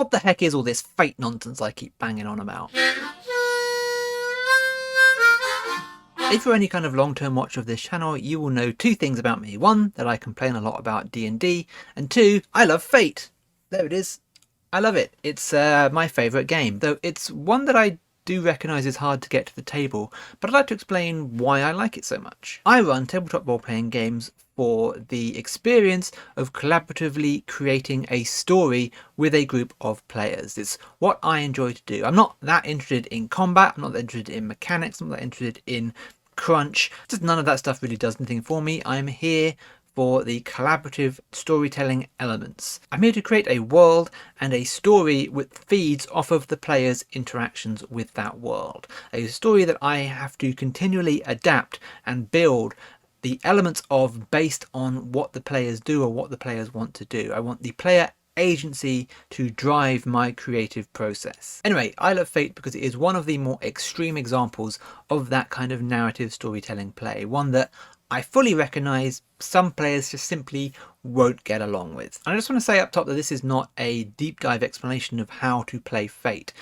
What the heck is all this fate nonsense I keep banging on about? If you're any kind of long-term watcher of this channel, you will know two things about me. One, that I complain a lot about D&D, and two, I love Fate. There it is. I love it. It's my favourite game, though it's one that I do recognise is hard to get to the table, but I'd like to explain why I like it so much. I run tabletop role-playing games for the experience of collaboratively creating a story with a group of players. It's what I enjoy to do. I'm not that interested in combat, I'm not that interested in mechanics, I'm not that interested in crunch. Just none of that stuff really does anything for me. I'm here for the collaborative storytelling elements. I'm here to create a world and a story which feeds off of the players' interactions with that world. A story that I have to continually adapt and build the elements of based on what the players do or what the players want to do. I want the player agency to drive my creative process. Anyway, I love Fate because it is one of the more extreme examples of that kind of narrative storytelling play, one that I fully recognise some players just simply won't get along with. And I just want to say up top that this is not a deep dive explanation of how to play Fate.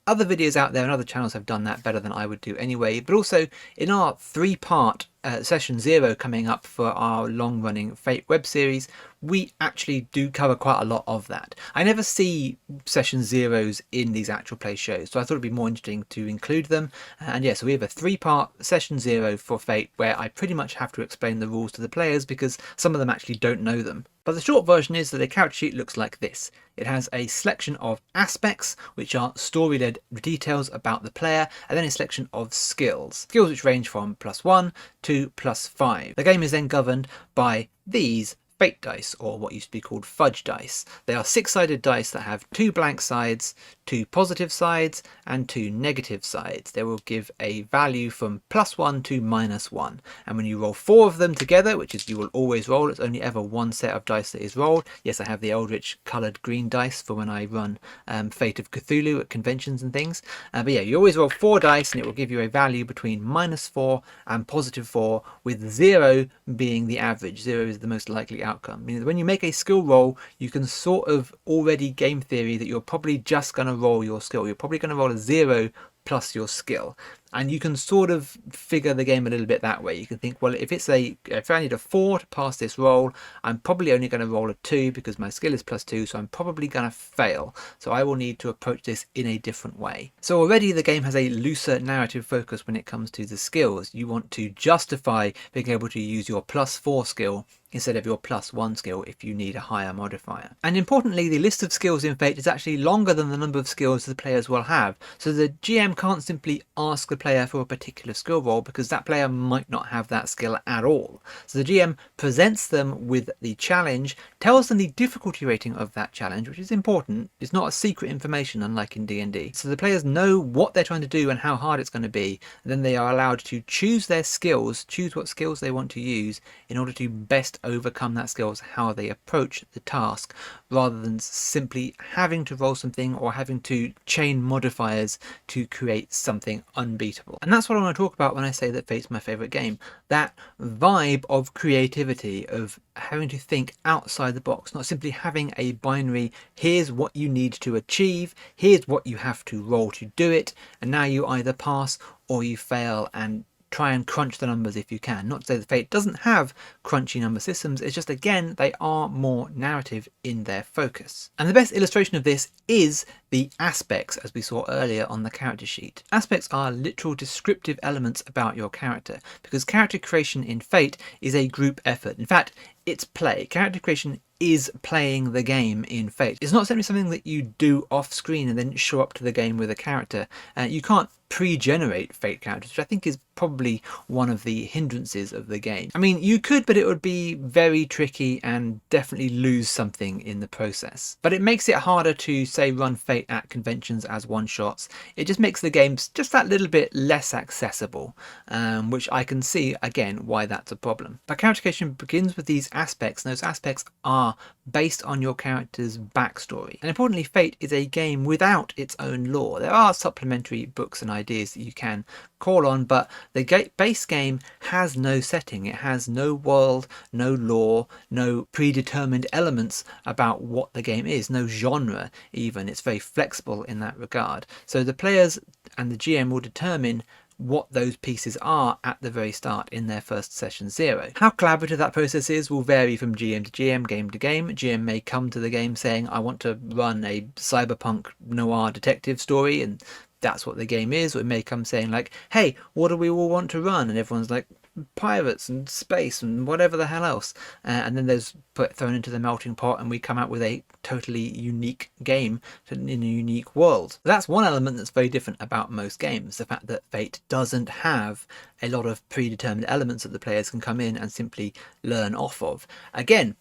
Other videos out there and other channels have done that better than I would do anyway, but also in our three-part session 0 coming up for our long-running Fate web series, we actually do cover quite a lot of that. I never see session 0s in these actual play shows, so I thought it'd be more interesting to include them. And yeah, so we have a 3-part session 0 for Fate where I pretty much have to explain the rules to the players because some of them actually don't know them. But the short version is that a character sheet looks like this. It has a selection of aspects, which are story-led details about the player, and then a selection of skills. Skills which range from +1 to +5. The game is then governed by these fate dice, or what used to be called fudge dice. They are 6-sided dice that have 2 blank sides, 2 positive sides, and 2 negative sides. They will give a value from +1 to -1. And when you roll 4 of them together, which is you will always roll, it's only ever one set of dice that is rolled. Yes, I have the Eldritch coloured green dice for when I run Fate of Cthulhu at conventions and things. But yeah, you always roll 4 dice and it will give you a value between -4 and +4, with 0 being the average. 0 is the most likely outcome. Meaning that when you make a skill roll, you can sort of already game theory that you're probably just going to roll your skill. You're probably going to roll a 0 plus your skill. And you can sort of figure the game a little bit that way. You can think, well, if I need a 4 to pass this roll, I'm probably only going to roll a 2 because my skill is +2, so I'm probably going to fail. So I will need to approach this in a different way. So already the game has a looser narrative focus when it comes to the skills. You want to justify being able to use your +4 skill instead of your +1 skill if you need a higher modifier. And importantly, the list of skills in Fate is actually longer than the number of skills the players will have. So the GM can't simply ask the player for a particular skill roll because that player might not have that skill at all. So the GM presents them with the challenge, tells them the difficulty rating of that challenge, which is important. It's not a secret information unlike in D&D. So the players know what they're trying to do and how hard it's going to be. And then they are allowed to choose their skills, choose what skills they want to use in order to best overcome that skills, how they approach the task, rather than simply having to roll something or having to chain modifiers to create something unbeatable. And that's what I want to talk about when I say that Fate's my favourite game. That vibe of creativity, of having to think outside the box, not simply having a binary, here's what you need to achieve, here's what you have to roll to do it, and now you either pass or you fail, and try and crunch the numbers if you can. Not to say that Fate doesn't have crunchy number systems, it's just, again, they are more narrative in their focus. And the best illustration of this is the aspects, as we saw earlier on the character sheet. Aspects are literal descriptive elements about your character, because character creation in Fate is a group effort. In fact, it's play. Character creation is playing the game in Fate. It's not simply something that you do off screen and then show up to the game with a character. You can't pre-generate Fate characters, which I think is probably one of the hindrances of the game. I mean, you could, but it would be very tricky and definitely lose something in the process. But it makes it harder to, say, run Fate Fate at conventions as one-shots, it just makes the games just that little bit less accessible, which I can see, again, why that's a problem. But character creation begins with these aspects, and those aspects are based on your character's backstory. And importantly, Fate is a game without its own lore. There are supplementary books and ideas that you can call on, but the base game has no setting. It has no world, no lore, no predetermined elements about what the game is, no genre even. It's very flexible in that regard. So the players and the GM will determine what those pieces are at the very start in their first session 0. How collaborative that process is will vary from GM to GM, game to game. GM may come to the game saying, I want to run a cyberpunk noir detective story, and that's what the game is. Or it may come saying like, hey, what do we all want to run? And everyone's like, pirates and space and whatever the hell else, and then those thrown into the melting pot, and we come out with a totally unique game in a unique world. That's one element that's very different about most games, the fact that Fate doesn't have a lot of predetermined elements that the players can come in and simply learn off of. Again,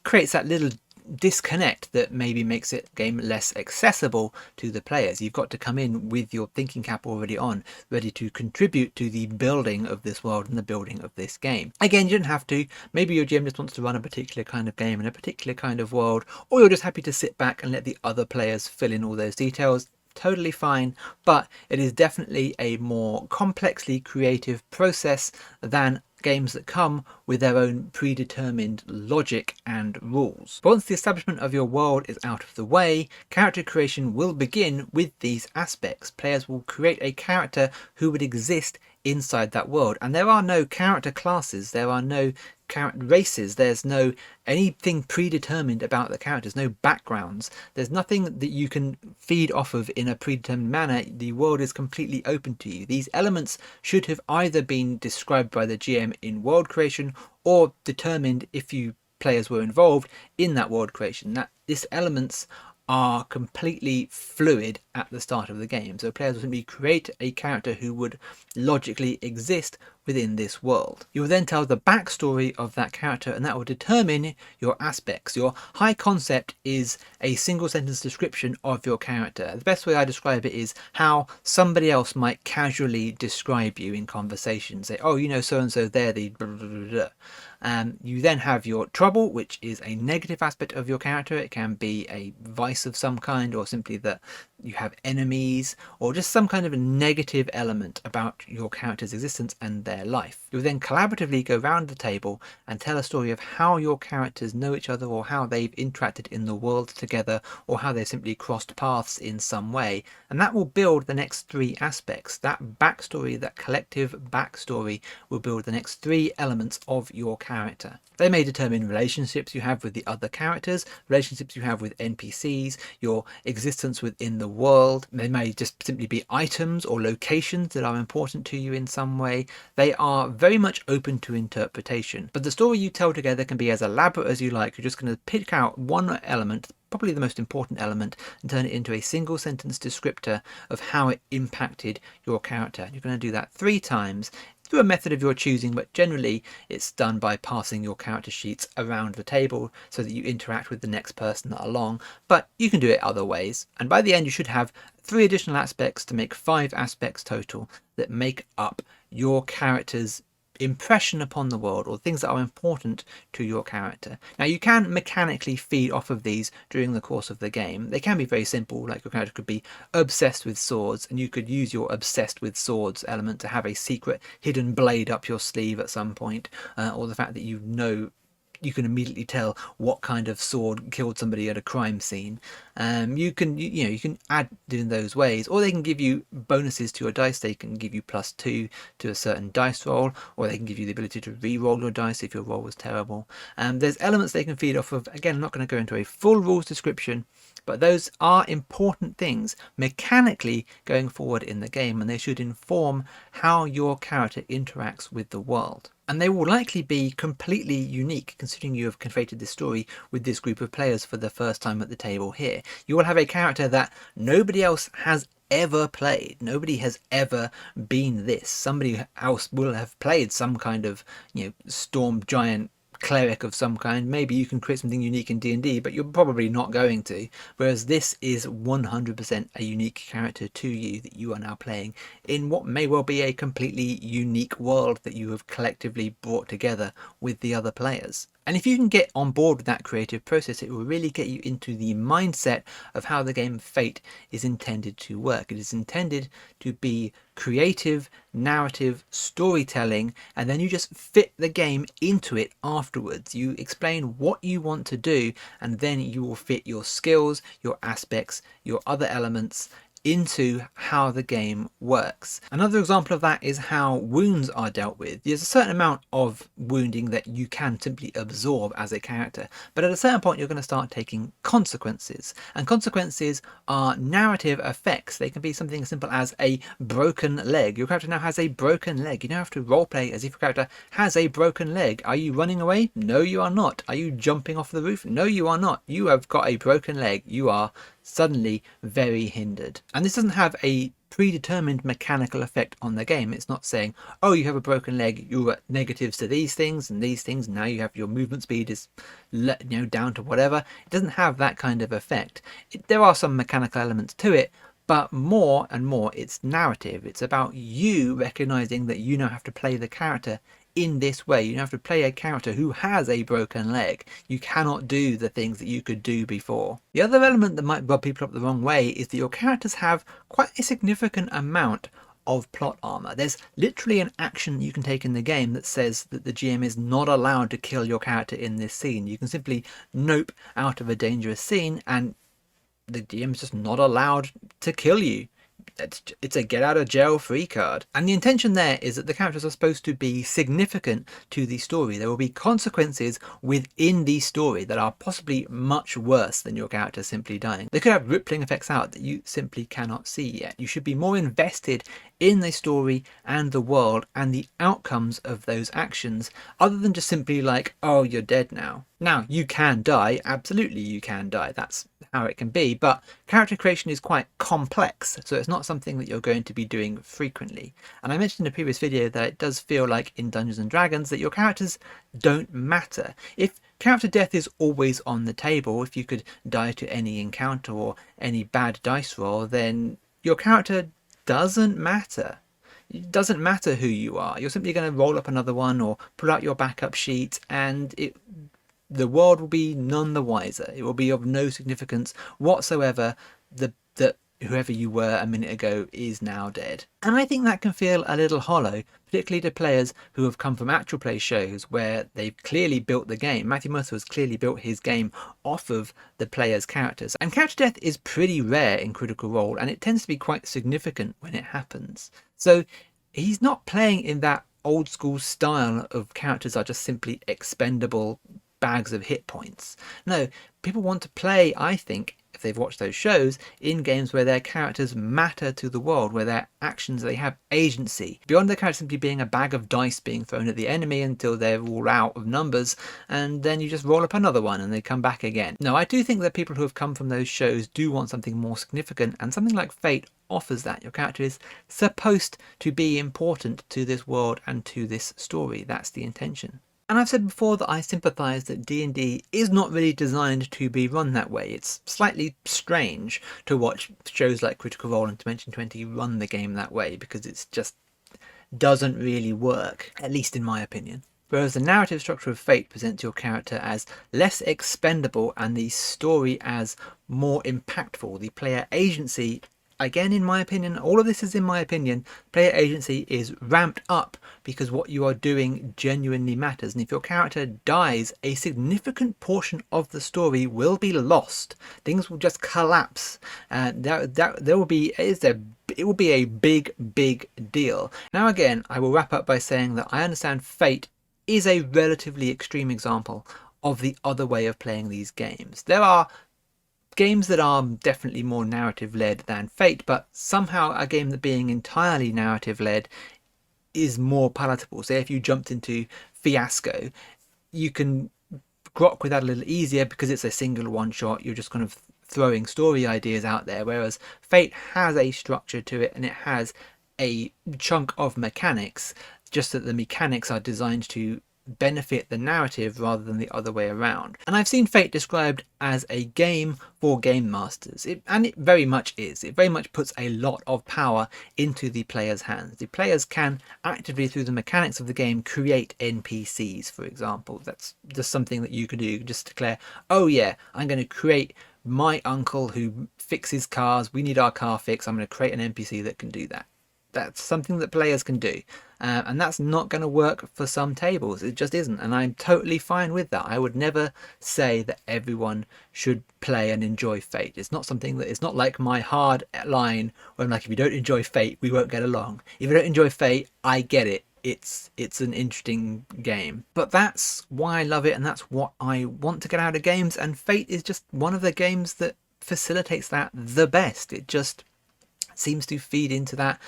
creates that little disconnect that maybe makes it game less accessible to the players. You've got to come in with your thinking cap already on, ready to contribute to the building of this world and the building of this game. Again, you don't have to. Maybe your GM just wants to run a particular kind of game in a particular kind of world, or you're just happy to sit back and let the other players fill in all those details. Totally fine, but it is definitely a more complexly creative process than games that come with their own predetermined logic and rules. But once the establishment of your world is out of the way, character creation will begin with these aspects. Players will create a character who would exist inside that world, and there are no character classes, there are no character races, there's no anything predetermined about the characters, no backgrounds, there's nothing that you can feed off of in a predetermined manner. The world is completely open to you. These elements should have either been described by the GM in world creation or determined if you players were involved in that world creation. That these elements are completely fluid at the start of the game, so players will simply create a character who would logically exist within this world. You will then tell the backstory of that character, and that will determine your aspects. Your high concept is a single sentence description of your character. The best way I describe it is how somebody else might casually describe you in conversation. Say, oh, you know, so and so, they're the blah, blah, blah, blah. You then have your trouble, which is a negative aspect of your character. It can be a vice of some kind, or simply that you have enemies, or just some kind of a negative element about your character's existence and their life. You'll then collaboratively go round the table and tell a story of how your characters know each other, or how they've interacted in the world together, or how they've simply crossed paths in some way. And that will build the next 3 aspects. That backstory, that collective backstory, will build the next 3 elements of your character. They may determine relationships you have with the other characters, relationships you have with NPCs, your existence within the world. They may just simply be items or locations that are important to you in some way. They are very much open to interpretation. But the story you tell together can be as elaborate as you like. You're just going to pick out one element, probably the most important element, and turn it into a single sentence descriptor of how it impacted your character. You're going to do that 3 times through a method of your choosing, but generally it's done by passing your character sheets around the table so that you interact with the next person along, but you can do it other ways. And by the end you should have 3 additional aspects to make 5 aspects total that make up your character's impression upon the world, or things that are important to your character. Now you can mechanically feed off of these during the course of the game. They can be very simple, like your character could be obsessed with swords, and you could use your obsessed with swords element to have a secret hidden blade up your sleeve at some point, or the fact that you know you can immediately tell what kind of sword killed somebody at a crime scene. You can add in those ways, or they can give you bonuses to your dice. They can give you +2 to a certain dice roll, or they can give you the ability to re-roll your dice if your roll was terrible. There's elements they can feed off of. Again, I'm not going to go into a full rules description, but those are important things mechanically going forward in the game, and they should inform how your character interacts with the world. And they will likely be completely unique, considering you have created this story with this group of players for the first time at the table here. You will have a character that nobody else has ever played. Nobody has ever been this. Somebody else will have played some kind of, storm giant cleric of some kind. Maybe you can create something unique in D&D, but you're probably not going to. Whereas this is 100% a unique character to you that you are now playing in what may well be a completely unique world that you have collectively brought together with the other players. And if you can get on board with that creative process, it will really get you into the mindset of how the game Fate is intended to work. It is intended to be creative, narrative, storytelling, and then you just fit the game into it afterwards. You explain what you want to do, and then you will fit your skills, your aspects, your other elements into how the game works. Another example of that is how wounds are dealt with. There's a certain amount of wounding that you can simply absorb as a character, but at a certain point you're going to start taking consequences, and consequences are narrative effects. They can be something as simple as a broken leg. Your character now has a broken leg. You now have to roleplay as if your character has a broken leg. Are you running away? No, you are not. Are you jumping off the roof? No, you are not. You have got a broken leg. You are suddenly very hindered. And this doesn't have a predetermined mechanical effect on the game. It's not saying, oh, you have a broken leg, you're at negatives to these things and these things, now you have your movement speed is down to whatever. It doesn't have that kind of effect. There are some mechanical elements to it, but more and more it's narrative. It's about you recognizing that you now have to play the character in this way. You have to play a character who has a broken leg. You cannot do the things that you could do before. The other element that might rub people up the wrong way is that your characters have quite a significant amount of plot armor. There's literally an action you can take in the game that says that the GM is not allowed to kill your character in this scene. You can simply nope out of a dangerous scene and the GM is just not allowed to kill you. It's a get out of jail free card. And the intention there is that the characters are supposed to be significant to the story. There will be consequences within the story that are possibly much worse than your character simply dying. They could have rippling effects out that you simply cannot see yet. You should be more invested in the story and the world and the outcomes of those actions, other than just simply like, oh, you're dead now. Now, you can die, absolutely you can die, that's how it can be, but character creation is quite complex, so it's not something that you're going to be doing frequently. And I mentioned in a previous video that it does feel like in Dungeons and Dragons that your characters don't matter. If character death is always on the table, if you could die to any encounter or any bad dice roll, then your character doesn't matter. It doesn't matter who you are. You're simply going to roll up another one or pull out your backup sheet, and the world will be none the wiser. It will be of no significance whatsoever that whoever you were a minute ago is now dead. And I think that can feel a little hollow, particularly to players who have come from actual play shows where they've clearly built the game. Matthew Mercer has clearly built his game off of the players' characters. And character death is pretty rare in Critical Role, and it tends to be quite significant when it happens. So he's not playing in that old school style of characters are just simply expendable bags of hit points. No, people want to play, I think, if they've watched those shows, in games where their characters matter to the world, where their actions, they have agency. Beyond their character simply being a bag of dice being thrown at the enemy until they're all out of numbers, and then you just roll up another one and they come back again. No, I do think that people who have come from those shows do want something more significant, and something like Fate offers that. Your character is supposed to be important to this world and to this story. That's the intention. And I've said before that I sympathise that D&D is not really designed to be run that way. It's slightly strange to watch shows like Critical Role and Dimension 20 run the game that way, because it's just doesn't really work, at least in my opinion. Whereas the narrative structure of Fate presents your character as less expendable and the story as more impactful. The player agency, again, in my opinion, all of this is in my opinion, player agency is ramped up because what you are doing genuinely matters. And if your character dies, a significant portion of the story will be lost. Things will just collapse. It will be a big deal. Now again, I will wrap up by saying that I understand Fate is a relatively extreme example of the other way of playing these games. There are games that are definitely more narrative led than Fate, but somehow a game that being entirely narrative led is more palatable. Say if you jumped into Fiasco, you can grok with that a little easier because it's a single one shot. You're just kind of throwing story ideas out there, whereas Fate has a structure to it and it has a chunk of mechanics, just that the mechanics are designed to benefit the narrative rather than the other way around. And I've seen Fate described as a game for game masters, and it very much is. It very much puts a lot of power into the player's hands. The players can actively, through the mechanics of the game, create NPCs, for example. That's just something that you can do. You can just declare, oh yeah, I'm going to create my uncle who fixes cars. We need our car fixed. I'm going to create an NPC that can do that. That's something that players can do, and that's not going to work for some tables. It just isn't, and I'm totally fine with that. I would never say that everyone should play and enjoy Fate. It's not something that, it's not like my hard line where I'm like, if you don't enjoy Fate, we won't get along. If you don't enjoy Fate, I get it. It's an interesting game, but that's why I love it, and that's what I want to get out of games, and Fate is just one of the games that facilitates that the best. It just seems to feed into that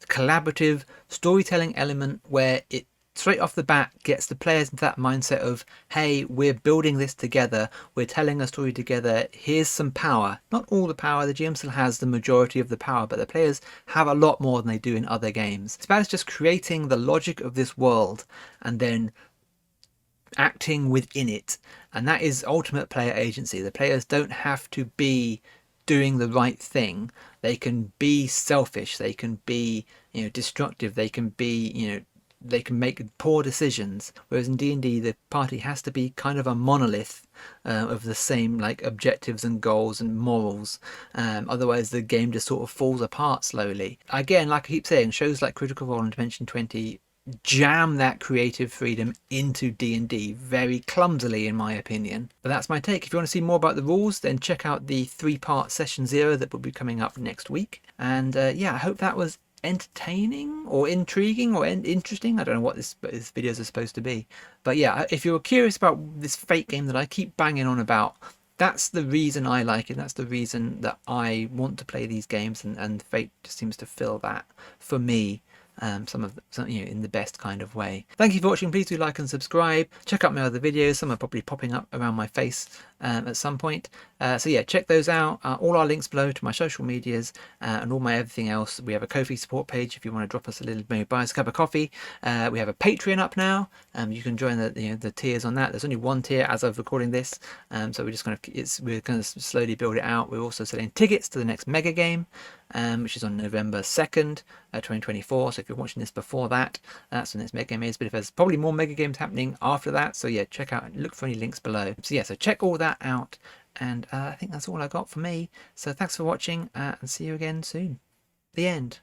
collaborative storytelling element where it straight off the bat gets the players into that mindset of, hey, we're building this together, we're telling a story together, here's some power. Not all the power, the GM still has the majority of the power, but the players have a lot more than they do in other games. It's about just creating the logic of this world and then acting within it, and that is ultimate player agency. The players don't have to be doing the right thing. They can be selfish, they can be, destructive, they can be, they can make poor decisions, whereas in D&D the party has to be kind of a monolith of the same like objectives and goals and morals, otherwise the game just sort of falls apart slowly. Again, like I keep saying, shows like Critical Role and Dimension 20 jam that creative freedom into D&D very clumsily, in my opinion. But that's my take. If you want to see more about the rules, then check out the 3-part session 0 that will be coming up next week. And yeah, I hope that was entertaining or intriguing or interesting. I don't know what this videos are supposed to be, but yeah, if you're curious about this Fate game that I keep banging on about, that's the reason I like it. That's the reason that I want to play these games, and Fate just seems to fill that for me. Some in the best kind of way. Thank you for watching. Please do like and subscribe. Check out my other videos. Some are probably popping up around my face at some point. So yeah, check those out. All our links below to my social medias and all my everything else. We have a Ko-fi support page if you want to drop us a little, maybe buy us a cup of coffee. We have a Patreon up now. You can join the tiers on that. There's only one tier as of recording this, so we're just going to slowly build it out. We're also selling tickets to the next mega game, which is on November 2nd, 2024. So if you're watching this before that, that's when this mega game is. But if there's probably more mega games happening after that, so yeah, check out, look for any links below. So yeah, so check all that out, and I think that's all I got for me. So thanks for watching, and see you again soon. The end.